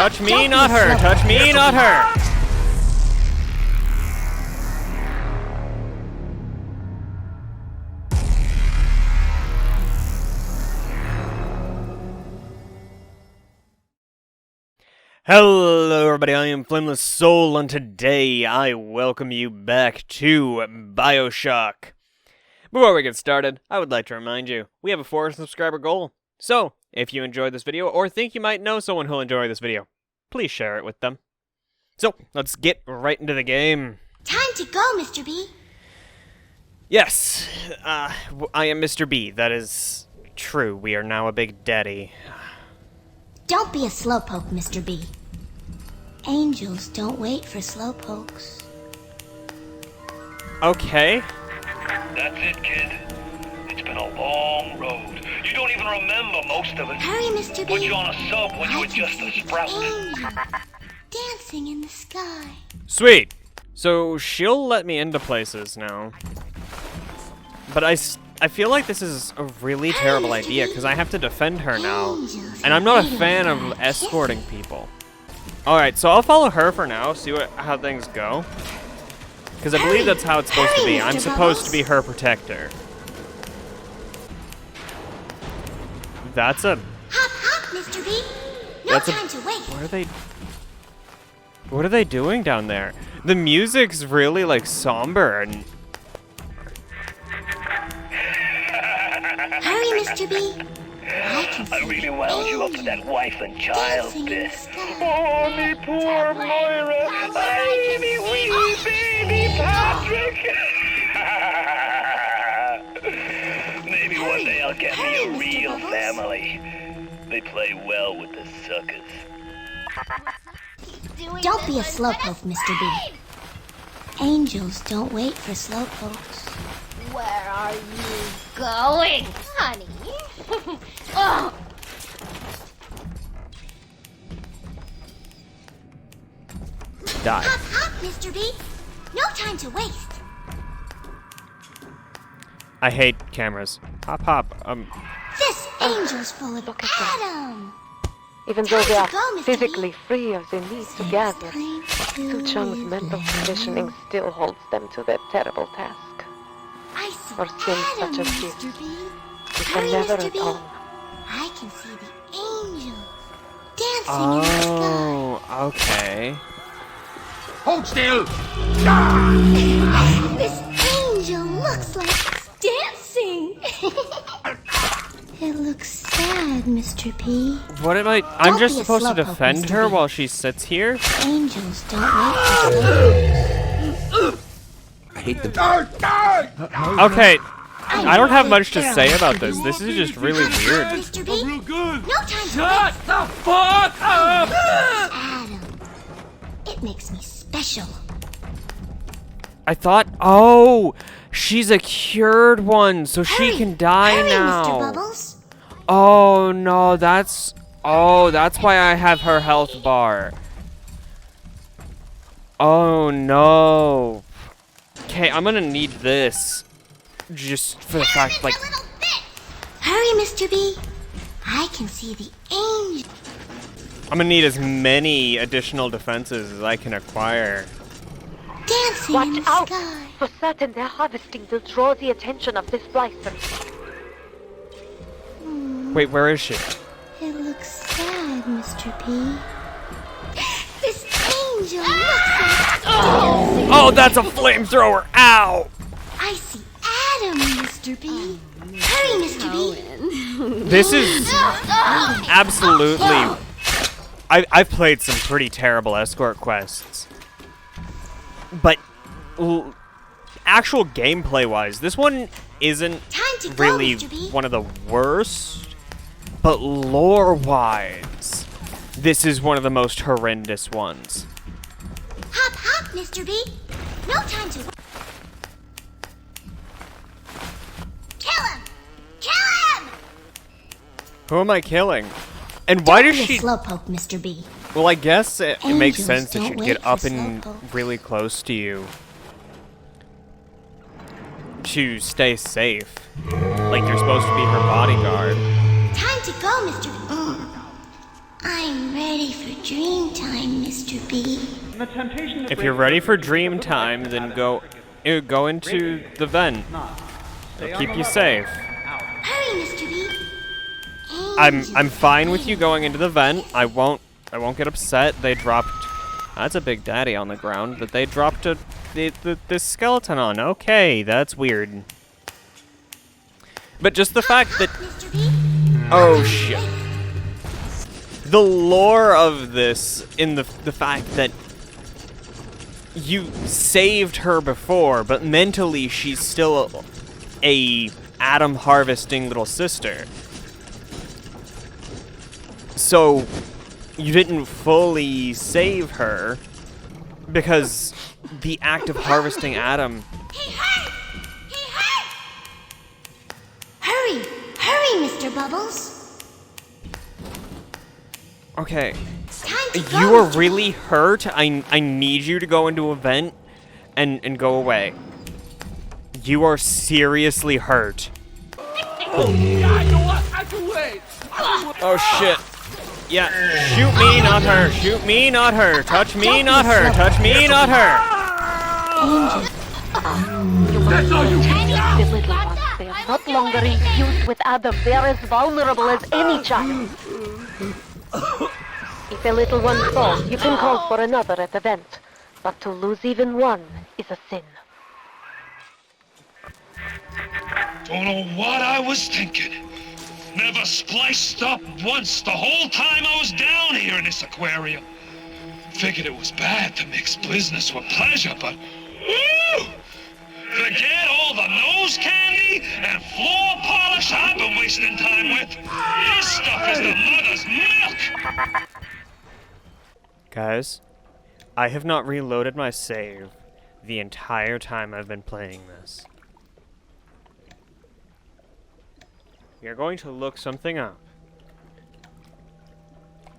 Touch me, not her. Touch me, not her. Hello everybody, I am Flameless Soul, and today I welcome you back to Bioshock. Before we get started, I would like to remind you, we have a 4 subscriber goal. So, if you enjoyed this video, or think you might know someone who'll enjoy this video, please share it with them. So, let's get right into the game. Time to go, Mr. B. Yes, I am Mr. B, that is true. We are now a big daddy. Don't be a slowpoke, Mr. B. Angels don't wait for slowpokes. Okay. That's it, kid. It's been a long road. You don't even remember most of it. Hurry, Mr. B. Put you on a sub when you were just a sprout. Angel dancing in the sky. Sweet. So she'll let me into places now. But I feel like this is a really terrible idea because I have to defend her now. And I'm not a fan of escorting people. Alright, so I'll follow her for now, see how things go. Because I believe that's how it's supposed to be. I'm supposed to be her protector. That's a... Hop, hop, Mr. B. No time to wait. What are they doing down there? The music's really, like, somber and... Hurry, Mr. B. I really wound you up to that wife and child bit. Oh, me poor Moira. Ay, me wee baby Patrick. Maybe one day I'll get me a real family. They play well with the suckers. Don't be a slowpoke, Mr. B. Angels don't wait for slowpokes. Where are you going, honey? Oh. Die. Hop, hop, Mr. B. No time to waste. I hate cameras. Hop, hop. This angel's full of Adam. Even though they are Time to go, Mr. physically free of the need to gather, Time to Su Chung's mental live. conditioning still holds them to their terrible task. I see For sins Adam, such as this, Mr. B. You Hurry, can never Mr. B. atone. I can see the angels dancing in the sky. Oh, okay. Hold still! This angel looks like it's dancing. It looks sad, Mr. P. What am I... I'm Don't just be a supposed to slowpoke, defend Mr. her B. while she sits here? Angels don't wait for slowpokes. I hate them. Okay. I don't have much to say about this. This is just really weird. Mr. B. Real good. No time to Shut the fuck up! Adam. It makes me special. I thought... Oh! She's a cured one, so she Hurry, can die hurry, Mr. now. Bubbles. Oh, no, that's... Oh, that's why I have her health bar. Oh, no. Okay, I'm gonna need this. Just for the fact, like... Hurry, Mr. B. I can see the angel. I'm gonna need as many additional defenses as I can acquire. Dancing in Watch the out! sky. For certain, their harvesting will draw the attention of this splicer. Wait, where is she? It looks sad, Mr. P. This angel looks like dancing. Oh, that's a flamethrower! Ow! I see Adam, Mr. B. Hurry, Mr. B. This is absolutely... I've played some pretty terrible escort quests. But actual gameplay-wise, this one isn't Time to go, really Mr. B. one of the worst. But lore-wise, this is one of the most horrendous ones. Hop, hop, Mr. B. No time to... Kill him! Kill him! Who am I killing? And why does Be she... a slowpoke, Mr. B. Well, I guess it makes Angels sense that don't she'd wait get for up and slowpokes. really close to you. To stay safe. Like you're supposed to be her bodyguard. Time to go, Mr. B. I'm ready for dream time, Mr. B. If you're ready for dream time, then go into the vent. It'll keep you safe. Hurry, Mr. B. I'm fine with you going into the vent. I won't get upset. They dropped. That's a big daddy on the ground that they dropped this skeleton on. Okay, that's weird. But just the fact that. Mr. B. Oh shit. The lore of this in the fact that you saved her before, but mentally she's still a atom harvesting little sister. So you didn't fully save her because the act of harvesting atom. He hurt! He hurt! Hurry! Hurry, Mr. Bubbles! Okay. Time to go, You are Mr. really hurt. I need you to go into a vent and go away. You are seriously hurt. Oh shit. Yeah, shoot me, not her. Shoot me, not her. Touch me, not her. Touch me, not her. That's all you The little ones, they are not longer infused with Adam. They are as vulnerable as any child. If a little one falls, you can call for another at the vent. But to lose even one is a sin. Don't know what I was thinking. Never spliced up once the whole time I was down here in this aquarium. Figured it was bad to mix business with pleasure, but whew! Forget all the nose candy and floor polish I've been wasting time with. This stuff is the mother's milk. Guys, I have not reloaded my save the entire time I've been playing this. We are going to look something up.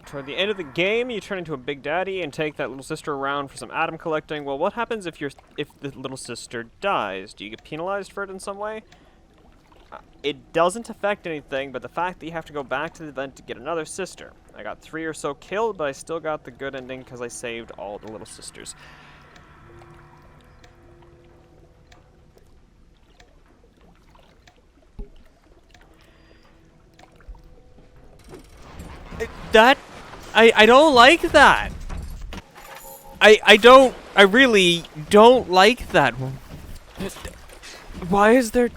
Toward the end of the game, you turn into a big daddy and take that little sister around for some atom collecting. Well, what happens if the little sister dies? Do you get penalized for it in some way? It doesn't affect anything, but the fact that you have to go back to the event to get another sister. I got 3 or so killed, but I still got the good ending because I saved all the little sisters. I don't like that. I really don't like that. Why is there...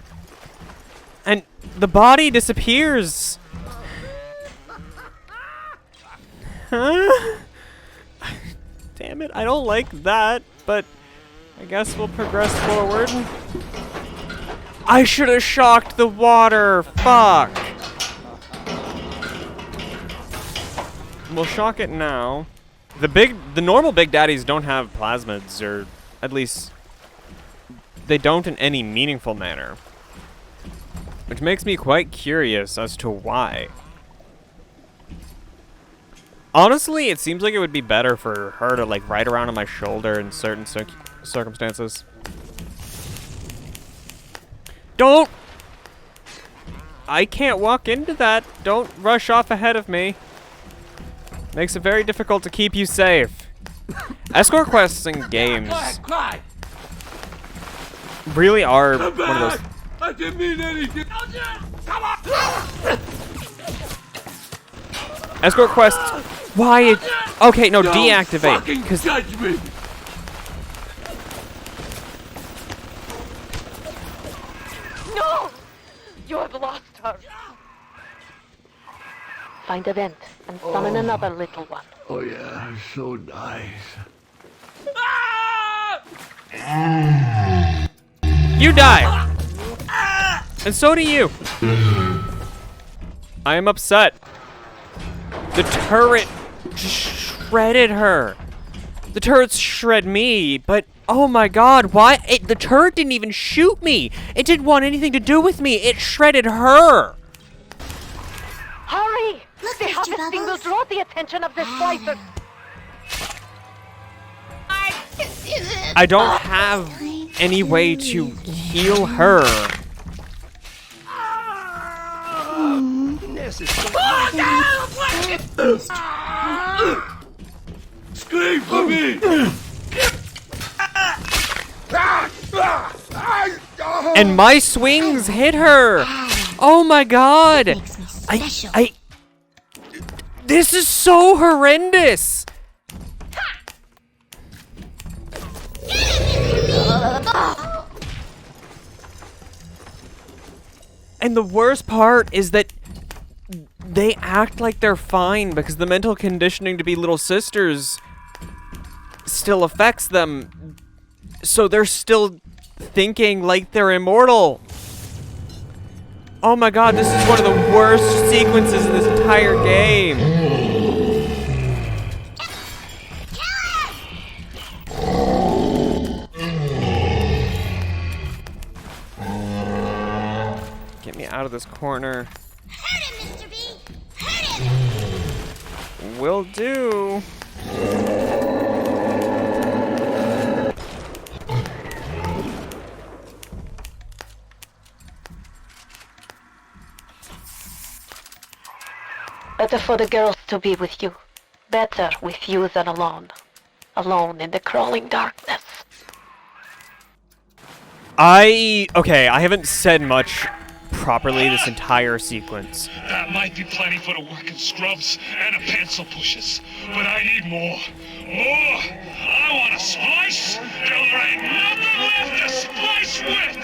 And the body disappears. Huh? Damn it, I don't like that, but I guess we'll progress forward. I should have shocked the water. Fuck. We'll shock it now. The normal big daddies don't have plasmids, or at least they don't in any meaningful manner. Which makes me quite curious as to why. Honestly, it seems like it would be better for her to like ride around on my shoulder in certain circumstances. Don't! I can't walk into that. Don't rush off ahead of me. Makes it very difficult to keep you safe. Escort quests in games really are one of those. I didn't mean anything. Come on! Escort quests. Why? Okay, no, deactivate. Because judge me. No! You have lost her. Find a vent and summon another little one. Oh yeah, so nice. You die. And so do you. I am upset. The turret shredded her. The turrets shred me, but oh my god, why? The turret didn't even shoot me. It didn't want anything to do with me. It shredded her. Hurry! Look, The Mr. harvesting will Bubbles. draw the attention of the splicers. I don't have any way to heal her. Leave for me! And my swings hit her! Oh my god! Makes me special. This is so horrendous! And the worst part is that they act like they're fine because the mental conditioning to be little sisters still affects them. So they're still thinking like they're immortal. Oh my god, this is one of the worst sequences in this entire game. Get me out of this corner. Hurt him, Mr. B! Hurt him! Will do. Better for the girls to be with you. Better with you than alone. Alone in the crawling darkness. Okay, I haven't said much properly this entire sequence. That might be plenty for the working scrubs and the pencil pushers, but I need more. More! I want to splice till there ain't nothing left to splice with!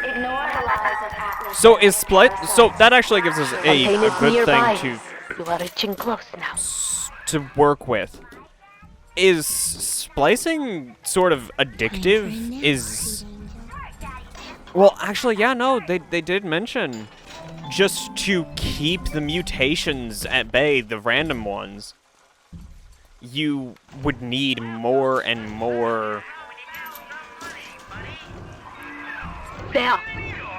Ignore the lies of Atlas. So is split? So that actually gives us a Contain is good nearby. thing You are reaching close now. to work with. Is splicing sort of addictive? Is well, actually, yeah, no, they did mention just to keep the mutations at bay, the random ones. You would need more and more. There!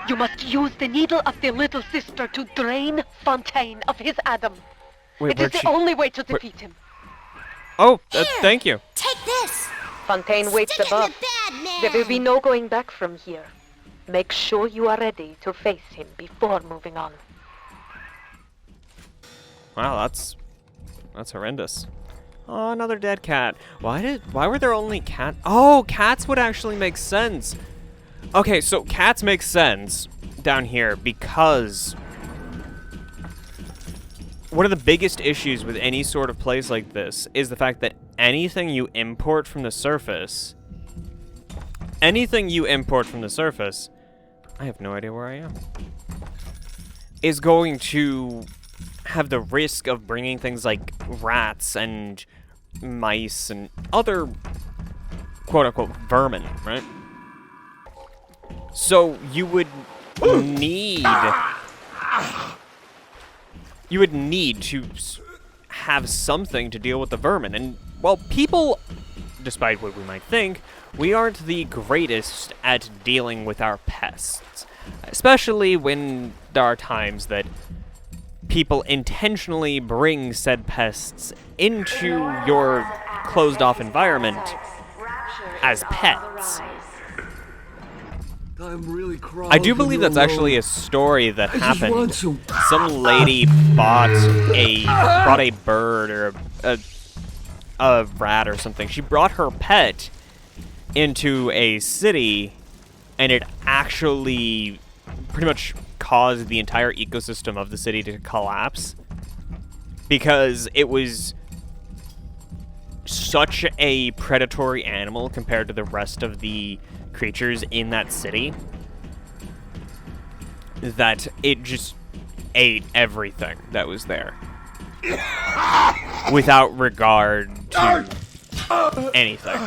You must use the needle of the little sister to drain Fontaine of his Adam. Wait, It is the only way to defeat him. Oh, Here, thank you. Take this! Fontaine waits Stick it in above. the bad man! There will be no going back from here. Make sure you are ready to face him before moving on. Wow, that's horrendous. Oh, another dead cat. Why were there only cat? Oh, cats would actually make sense. Okay, so cats make sense down here because one of the biggest issues with any sort of place like this is the fact that anything you import from the surface, I have no idea where I am, is going to have the risk of bringing things like rats and mice and other quote-unquote vermin, right? So you would need to have something to deal with the vermin. And well, people, despite what we might think, we aren't the greatest at dealing with our pests, especially when there are times that people intentionally bring said pests into your closed-off environment as pets. I'm really crawling. I do believe that's actually a story that I just want happened. some. Some lady brought a bird or a rat or something. She brought her pet into a city, and it actually pretty much caused the entire ecosystem of the city to collapse because it was such a predatory animal compared to the rest of the creatures in that city that it just ate everything that was there without regard to anything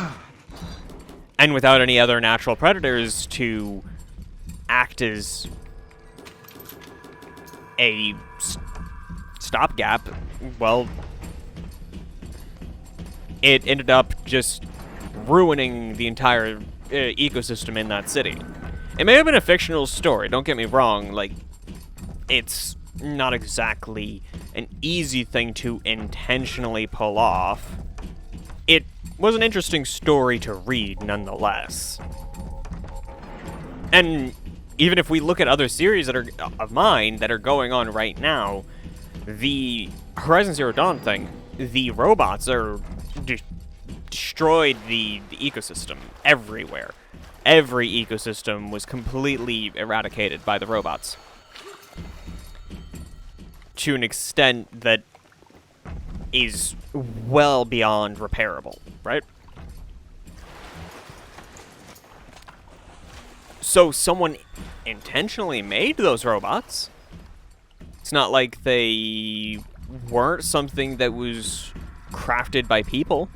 and without any other natural predators to act as a stopgap. Well, it ended up just ruining the entire ecosystem in that city. It may have been a fictional story, don't get me wrong, like, it's not exactly an easy thing to intentionally pull off. It was an interesting story to read, nonetheless. And even if we look at other series that are of mine that are going on right now, the Horizon Zero Dawn thing, the robots are just destroyed the ecosystem everywhere. Every ecosystem was completely eradicated by the robots. To an extent that is well beyond repairable, right? So someone intentionally made those robots. It's not like they weren't something that was crafted by people.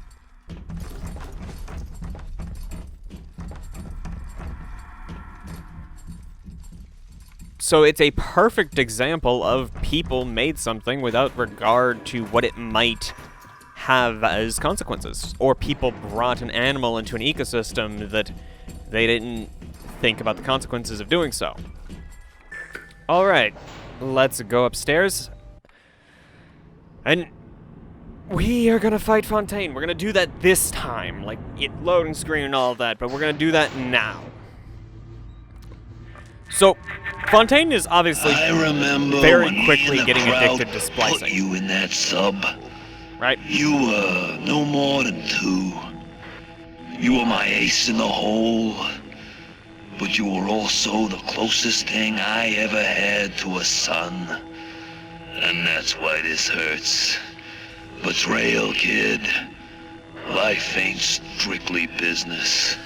So it's a perfect example of people made something without regard to what it might have as consequences. Or people brought an animal into an ecosystem that they didn't think about the consequences of doing so. Alright, let's go upstairs. And we are gonna fight Fontaine. We're gonna do that this time. Like, loading screen and all of that, but we're gonna do that now. So, Fontaine is obviously very quickly getting addicted to splicing. Put you in that sub. Right? You were no more than 2. You were my ace in the hole. But you were also the closest thing I ever had to a son. And that's why this hurts. Betrayal, kid. Life ain't strictly business.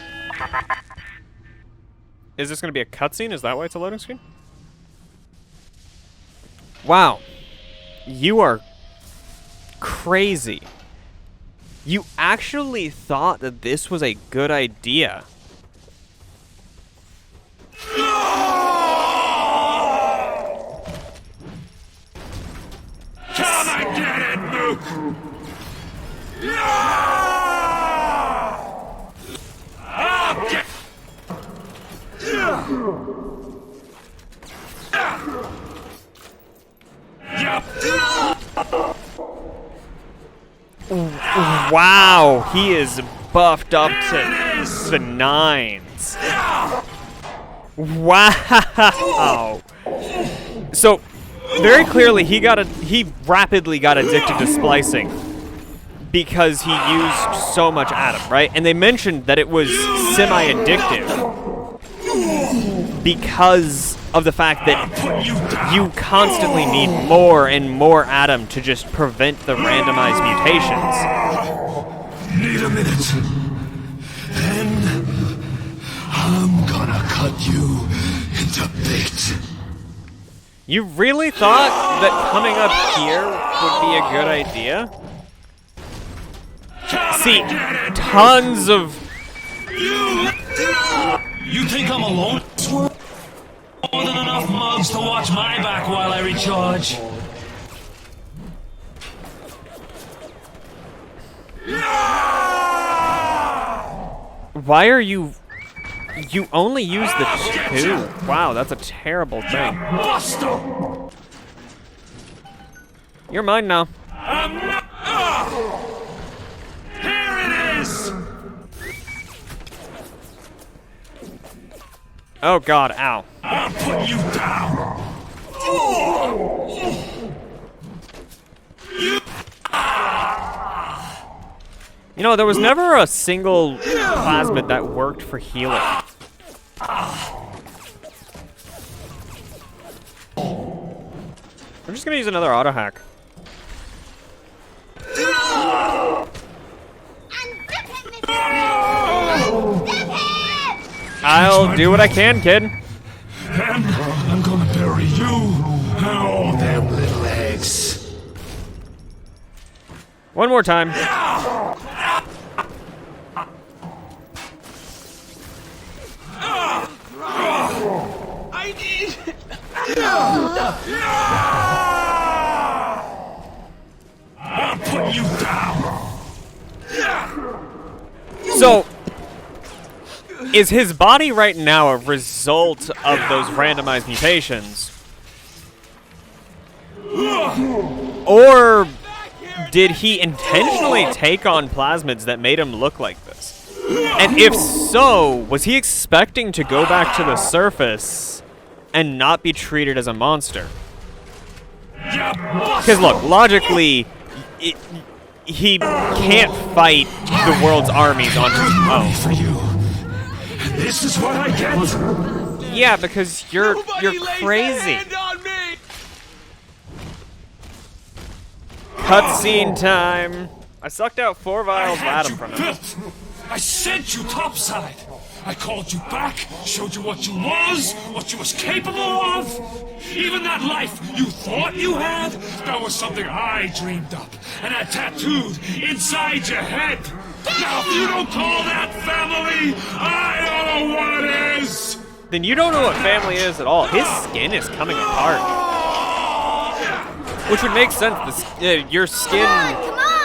Is this going to be a cutscene? Is that why it's a loading screen? Wow. You are crazy. You actually thought that this was a good idea. Can I get it, Luke? Wow, he is buffed up to the 9s. Wow. So, very clearly he rapidly got addicted to splicing because he used so much Atom, right? And they mentioned that it was semi-addictive because of the fact that you constantly need more and more Atom to just prevent the randomized mutations. Need a minute. Then I'm gonna cut you into bits. You really thought that coming up here would be a good idea? See, tons of... You think I'm alone? More than enough mugs to watch my back while I recharge. Why are you... You only use the 2. Wow, that's a terrible thing. You're mine now. Here it is! Oh god, ow. I'll put you down! You know, there was never a single plasmid that worked for healing. I'm just gonna use another auto hack. I'll do what I can, kid. And I'm gonna bury you and all them little eggs. One more time. I need... I'll put you down! So, is his body right now a result of those randomized mutations? Or did he intentionally take on plasmids that made him look like this? And if so, was he expecting to go back to the surface and not be treated as a monster? Because look, logically, he can't fight the world's armies on his Money own. for you. And this is what I get. Yeah, because you're crazy. Cutscene time. I sucked out 4 vials of Adam from him. Built. I sent you topside. I called you back, showed you what you was capable of. Even that life you thought you had, that was something I dreamed up and had tattooed inside your head. Now, if you don't call that family, I don't know what it is. Then you don't know what family is at all. His skin is coming apart. Which would make sense. Your skin... Come on!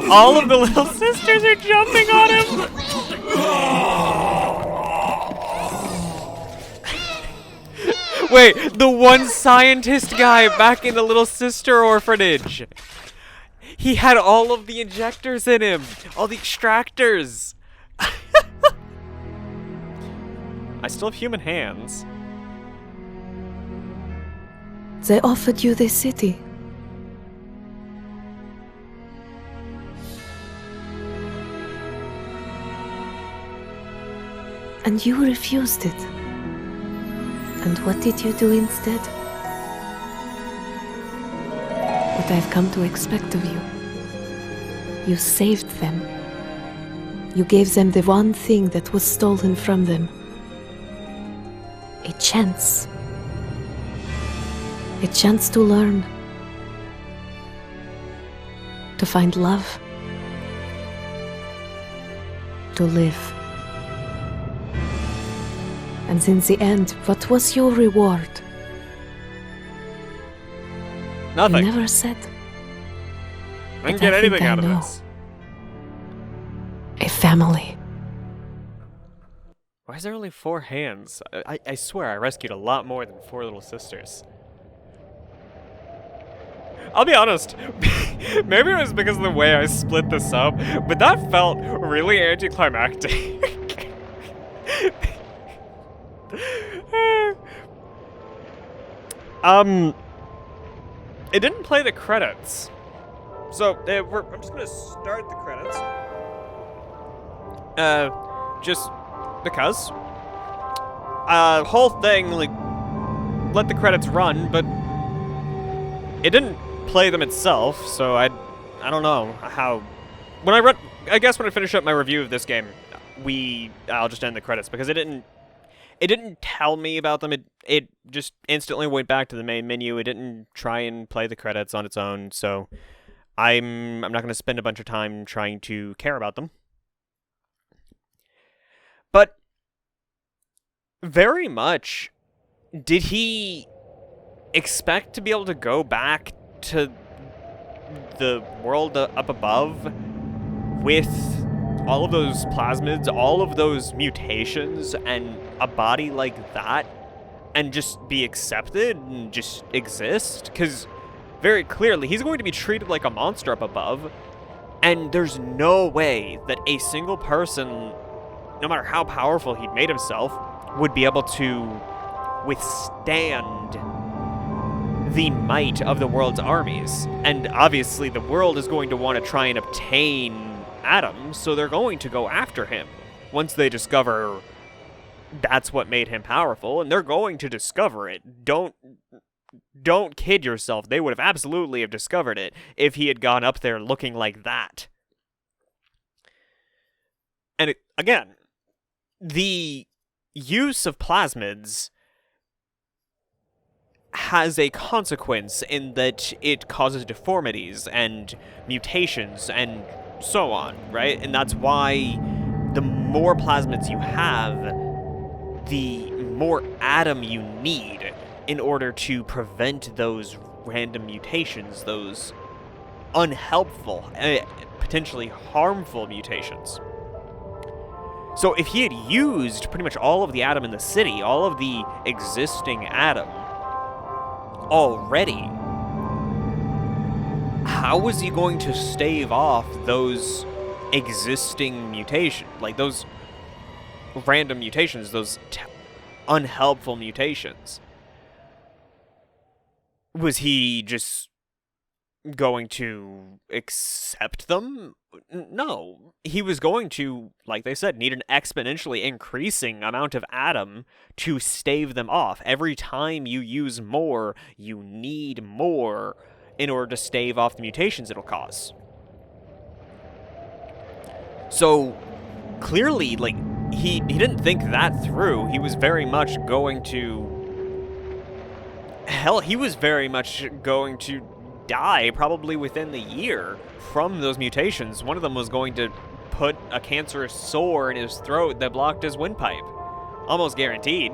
all of the little sisters are jumping on him. Wait, the one scientist guy back in the little sister orphanage. He had all of the injectors in him. All the extractors. I still have human hands. They offered you this city. And you refused it. And what did you do instead? What I've come to expect of you. You saved them. You gave them the one thing that was stolen from them. A chance. A chance to learn. To find love. To live. And in the end, what was your reward? Nothing. You never said. I didn't But get I think anything I out of know. this. A family. Why is there only 4 hands? I swear I rescued a lot more than 4 little sisters. I'll be honest, maybe it was because of the way I split this up, but that felt really anticlimactic. It didn't play the credits. So, I'm just gonna start the credits. Just because. Whole thing, like, let the credits run, but it didn't play them itself, so I don't know how. I guess when I finish up my review of this game, I'll just end the credits, because it didn't tell me about them. It just instantly went back to the main menu. It didn't try and play the credits on its own, so I'm not going to spend a bunch of time trying to care about them. But very much, did he expect to be able to go back to the world up above with all of those plasmids, all of those mutations, and a body like that, and just be accepted and just exist? Because very clearly he's going to be treated like a monster up above, and there's no way that a single person, no matter how powerful he'd made himself, would be able to withstand the might of the world's armies. And obviously the world is going to want to try and obtain Adam, so they're going to go after him once they discover that's what made him powerful, and they're going to discover it. Don't kid yourself. They would have absolutely have discovered it if he had gone up there looking like that. And again, the use of plasmids has a consequence in that it causes deformities and mutations and so on, right? And that's why the more plasmids you have, the more Adam you need in order to prevent those random mutations, those unhelpful, potentially harmful mutations. So if he had used pretty much all of the Adam in the city, all of the existing Adam already, how was he going to stave off those existing mutations, like those random mutations, those unhelpful mutations? Was he just going to accept them? No. He was going to, like they said, need an exponentially increasing amount of Atom to stave them off. Every time you use more, you need more in order to stave off the mutations it'll cause. So, clearly, like, he didn't think that through. He was very much going to... Hell, he was very much going to die probably within the year from those mutations. One of them was going to put a cancerous sore in his throat that blocked his windpipe. Almost guaranteed,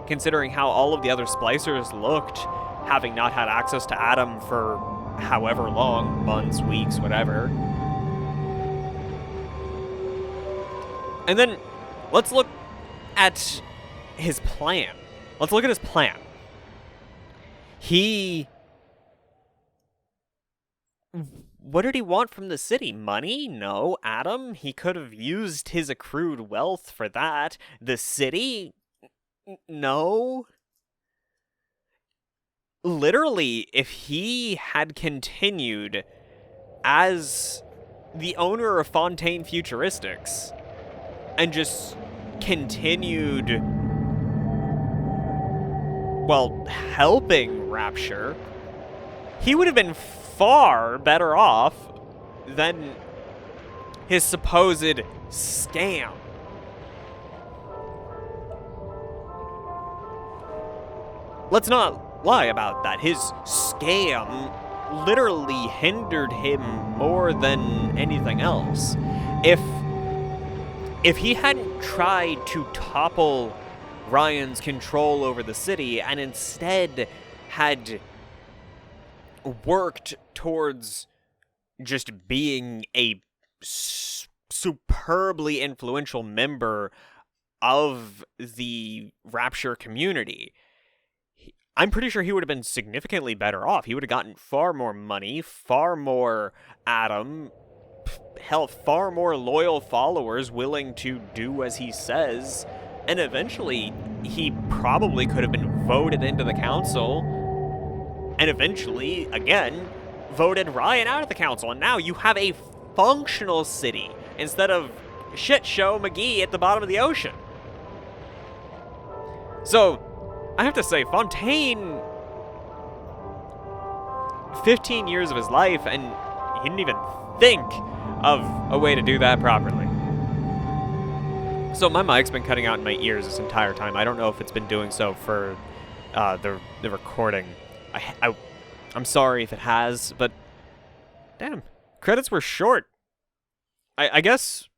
considering how all of the other splicers looked, having not had access to Atom for however long, months, weeks, whatever. And then, let's look at his plan. Let's look at his plan. What did he want from the city? Money? No. Atom? He could have used his accrued wealth for that. The city? No. Literally, if he had continued as the owner of Fontaine Futuristics and just continued, well, helping Rapture, he would have been far better off than his supposed scam. Let's not lie about that. His scam literally hindered him more than anything else. If he hadn't tried to topple Ryan's control over the city and instead had worked towards just being a superbly influential member of the Rapture community, I'm pretty sure he would have been significantly better off. He would have gotten far more money, far more Atom, hell, far more loyal followers willing to do as he says, and eventually he probably could have been voted into the council, and eventually, again, voted Ryan out of the council, and now you have a functional city instead of shit show McGee at the bottom of the ocean. So, I have to say, Fontaine, 15 years of his life, and he didn't even think of a way to do that properly. So my mic's been cutting out in my ears this entire time. I don't know if it's been doing so for the recording. I'm sorry if it has, but damn, credits were short. I guess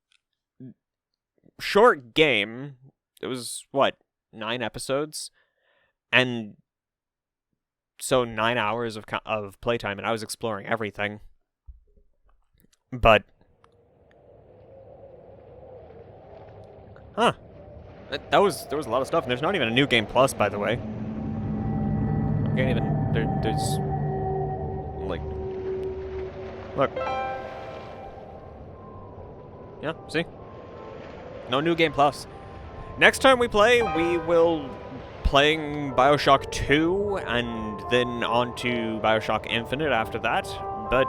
short game. It was what, 9 episodes, and so 9 hours of playtime, and I was exploring everything. But huh, there was a lot of stuff, and there's not even a new game plus, by the way. I can't even. There's like, look. Yeah, see? No new game plus. Next time we play, we will playing Bioshock 2, and then on to Bioshock Infinite after that. But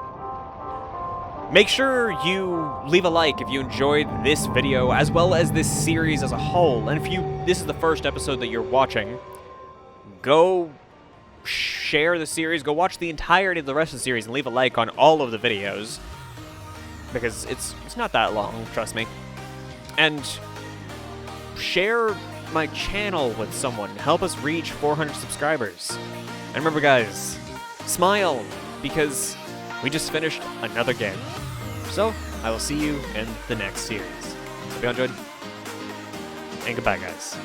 make sure you leave a like if you enjoyed this video, as well as this series as a whole. And if this is the first episode that you're watching, go share the series, go watch the entirety of the rest of the series, and leave a like on all of the videos, because it's not that long, trust me. And share my channel with someone. Help us reach 400 subscribers. And remember, guys, smile, because we just finished another game. So, I will see you in the next series. Hope you enjoyed, and goodbye, guys.